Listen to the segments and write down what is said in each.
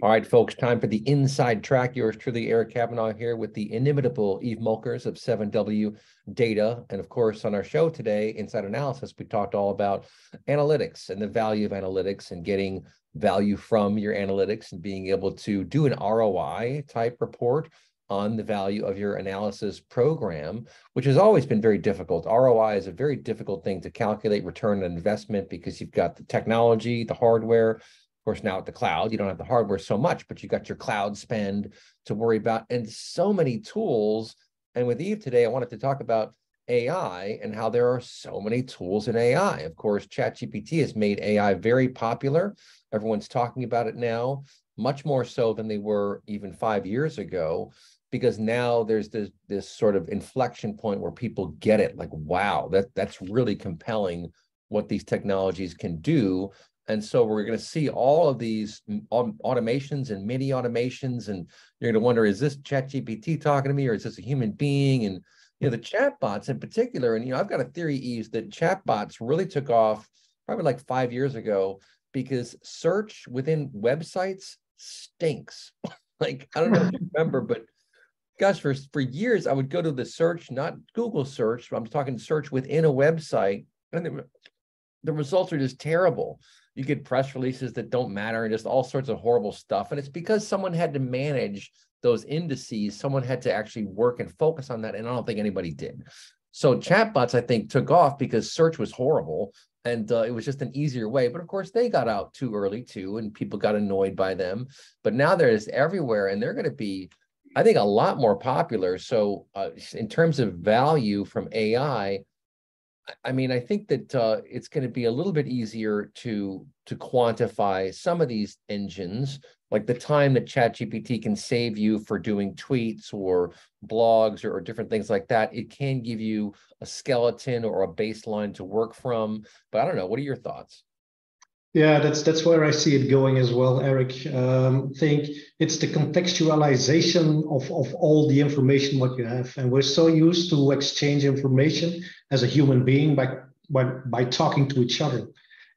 All right, folks, time for the inside track. Yours truly, Eric Kavanagh here with the inimitable Yves Mulkers of 7W Data. And of course, on our show today, Inside Analysis, we talked all about analytics and the value of analytics and getting value from your analytics and being able to do an ROI type report on the value of your analysis program, which has always been very difficult. ROI is a very difficult thing to calculate, return on investment, because you've got the technology, the hardware. Of course, now at the cloud, you don't have the hardware so much, but you got your cloud spend to worry about and so many tools. And with Yves today, I wanted to talk about AI and how there are so many tools in AI. Of course, ChatGPT has made AI very popular. Everyone's talking about it now, much more so than they were even 5 years ago, because now there's this sort of inflection point where people get it, like, wow, that's really compelling what these technologies can do. And so we're going to see all of these automations and mini automations, and you're going to wonder, is this ChatGPT talking to me, or is this a human being? And the chatbots in particular, and I've got a theory, Yves, that chatbots really took off probably like 5 years ago, because search within websites stinks. Like, I don't know if you remember, but gosh, for years I would go to the search, not Google search, but I'm talking search within a website, and the results are just terrible. You get press releases that don't matter and just all sorts of horrible stuff. And it's because someone had to manage those indices. Someone had to actually work and focus on that. And I don't think anybody did. So chatbots, I think, took off because search was horrible. And it was just an easier way. But of course, they got out too early too, and people got annoyed by them. But now they're just everywhere, and they're going to be, I think, a lot more popular. So in terms of value from AI, I mean, I think that it's going to be a little bit easier to quantify some of these engines, like the time that ChatGPT can save you for doing tweets or blogs or different things like that. It can give you a skeleton or a baseline to work from. But I don't know. What are your thoughts? Yeah, that's where I see it going as well, Eric. Think it's the contextualization of all the information what you have, and we're so used to exchange information as a human being by talking to each other,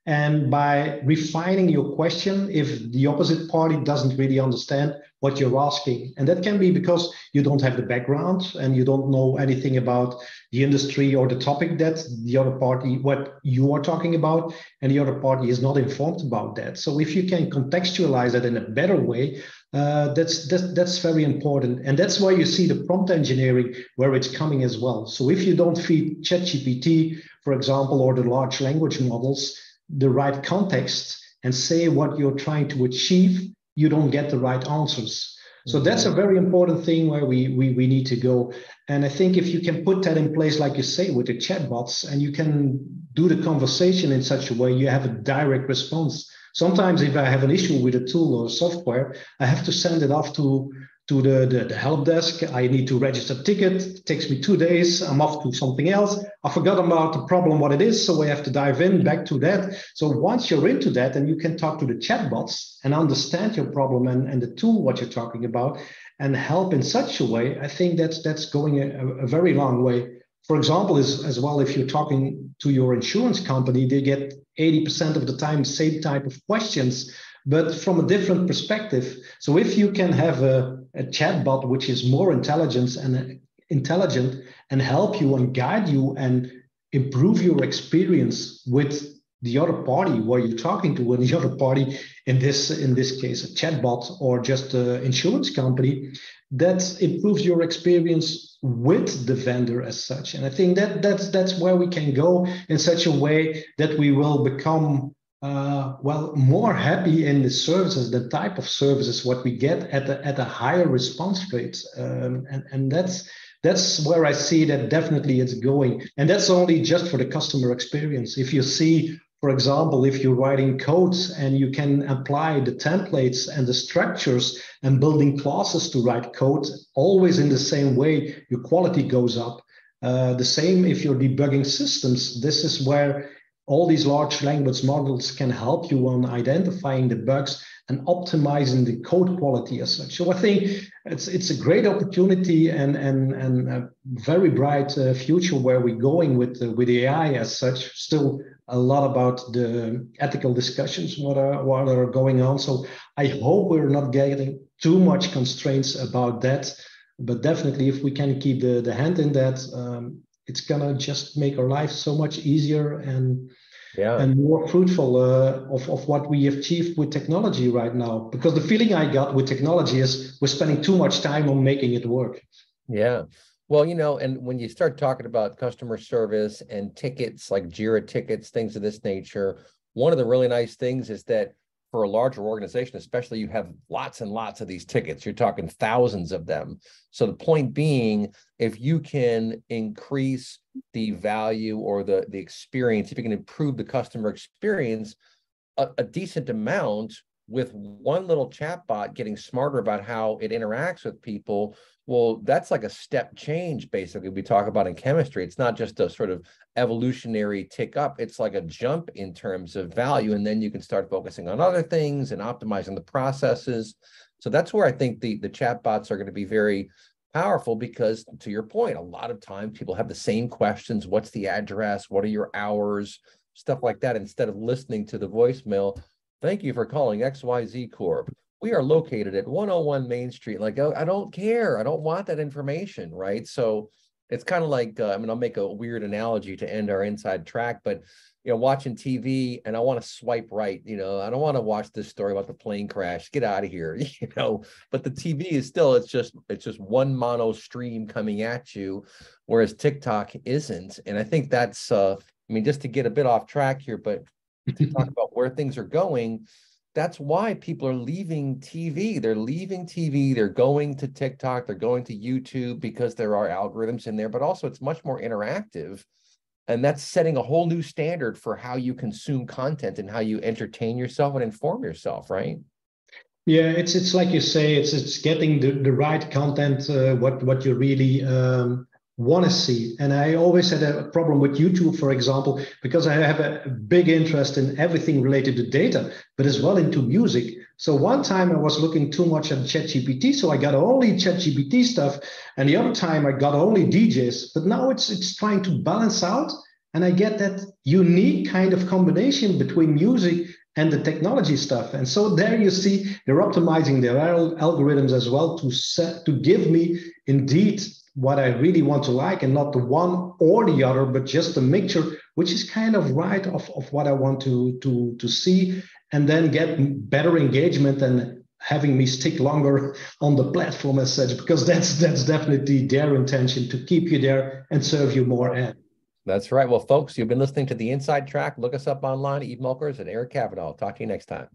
and by refining your question if the opposite party doesn't really understand what you're asking. And that can be because you don't have the background and you don't know anything about the industry or the topic that the other party, what you are talking about, and the other party is not informed about that. So if you can contextualize it in a better way, that's very important. And that's why you see the prompt engineering where it's coming as well. So if you don't feed ChatGPT, for example, or the large language models, the right context and say what you're trying to achieve, you don't get the right answers. So that's a very important thing where we need to go. And I think if you can put that in place, like you say, with the chatbots, and you can do the conversation in such a way, you have a direct response. Sometimes if I have an issue with a tool or software, I have to send it off to the help desk. I need to register a ticket. It takes me 2 days. I'm off to something else. I forgot about the problem, what it is. So I have to dive in back to that. So once you're into that, and you can talk to the chatbots and understand your problem and the tool, what you're talking about, and help in such a way, I think that's going a very long way. For example, as well, if you're talking to your insurance company, they get 80% of the time same type of questions, but from a different perspective. So if you can have a chatbot which is more intelligent and help you and guide you and improve your experience with the other party where you're talking to, and the other party, in this case, a chatbot or just an insurance company, that improves your experience with the vendor as such. And I think that's where we can go in such a way that we will become more happy in the services, the type of services what we get at a higher response rate, and that's where I see that definitely it's going. And that's only just for the customer experience. If you see, for example, if you're writing codes and you can apply the templates and the structures and building classes to write code always in the same way, your quality goes up. The same if you're debugging systems. This is where all these large language models can help you on identifying the bugs and optimizing the code quality as such. So I think it's a great opportunity and a very bright future where we're going with AI as such. Still a lot about the ethical discussions, what are going on. So I hope we're not getting too much constraints about that. But definitely, if we can keep the hand in that, it's gonna just make our life so much easier and more fruitful of what we achieved with technology right now. Because the feeling I got with technology is we're spending too much time on making it work. Yeah. Well, and when you start talking about customer service and tickets like Jira tickets, things of this nature, one of the really nice things is that for a larger organization, especially, you have lots and lots of these tickets. You're talking thousands of them. So the point being, if you can increase the value or the experience, if you can improve the customer experience a decent amount with one little chatbot getting smarter about how it interacts with people, well, that's like a step change, basically, we talk about in chemistry. It's not just a sort of evolutionary tick up. It's like a jump in terms of value. And then you can start focusing on other things and optimizing the processes. So that's where I think the chatbots are going to be very powerful, because to your point, a lot of times people have the same questions. What's the address? What are your hours? Stuff like that. Instead of listening to the voicemail, thank you for calling XYZ Corp. We are located at 101 Main Street. Like, oh, I don't care. I don't want that information, right? So it's kind of like, I'll make a weird analogy to end our inside track, but, watching TV and I want to swipe right, I don't want to watch this story about the plane crash. Get out of here, but the TV is still, it's just one mono stream coming at you, whereas TikTok isn't. And I think that's, just to get a bit off track here, but to talk about where things are going, that's why people are leaving TV. They're leaving TV. They're going to TikTok. They're going to YouTube because there are algorithms in there, but also it's much more interactive. And that's setting a whole new standard for how you consume content and how you entertain yourself and inform yourself, right? Yeah, it's like you say, it's getting the right content, what you really want to see. And I always had a problem with YouTube, for example, because I have a big interest in everything related to data, but as well into music. So one time I was looking too much at ChatGPT, so I got only ChatGPT stuff, and the other time I got only DJs. But now it's trying to balance out, and I get that unique kind of combination between music and the technology stuff. And so there you see they're optimizing their algorithms as well to give me indeed what I really want to like, and not the one or the other, but just a mixture, which is kind of right of what I want to see, and then get better engagement and having me stick longer on the platform as such, because that's definitely their intention, to keep you there and serve you more ads. That's right. Well, folks, you've been listening to The Inside Track. Look us up online, Yves Mulkers and Eric Kavanagh. Talk to you next time.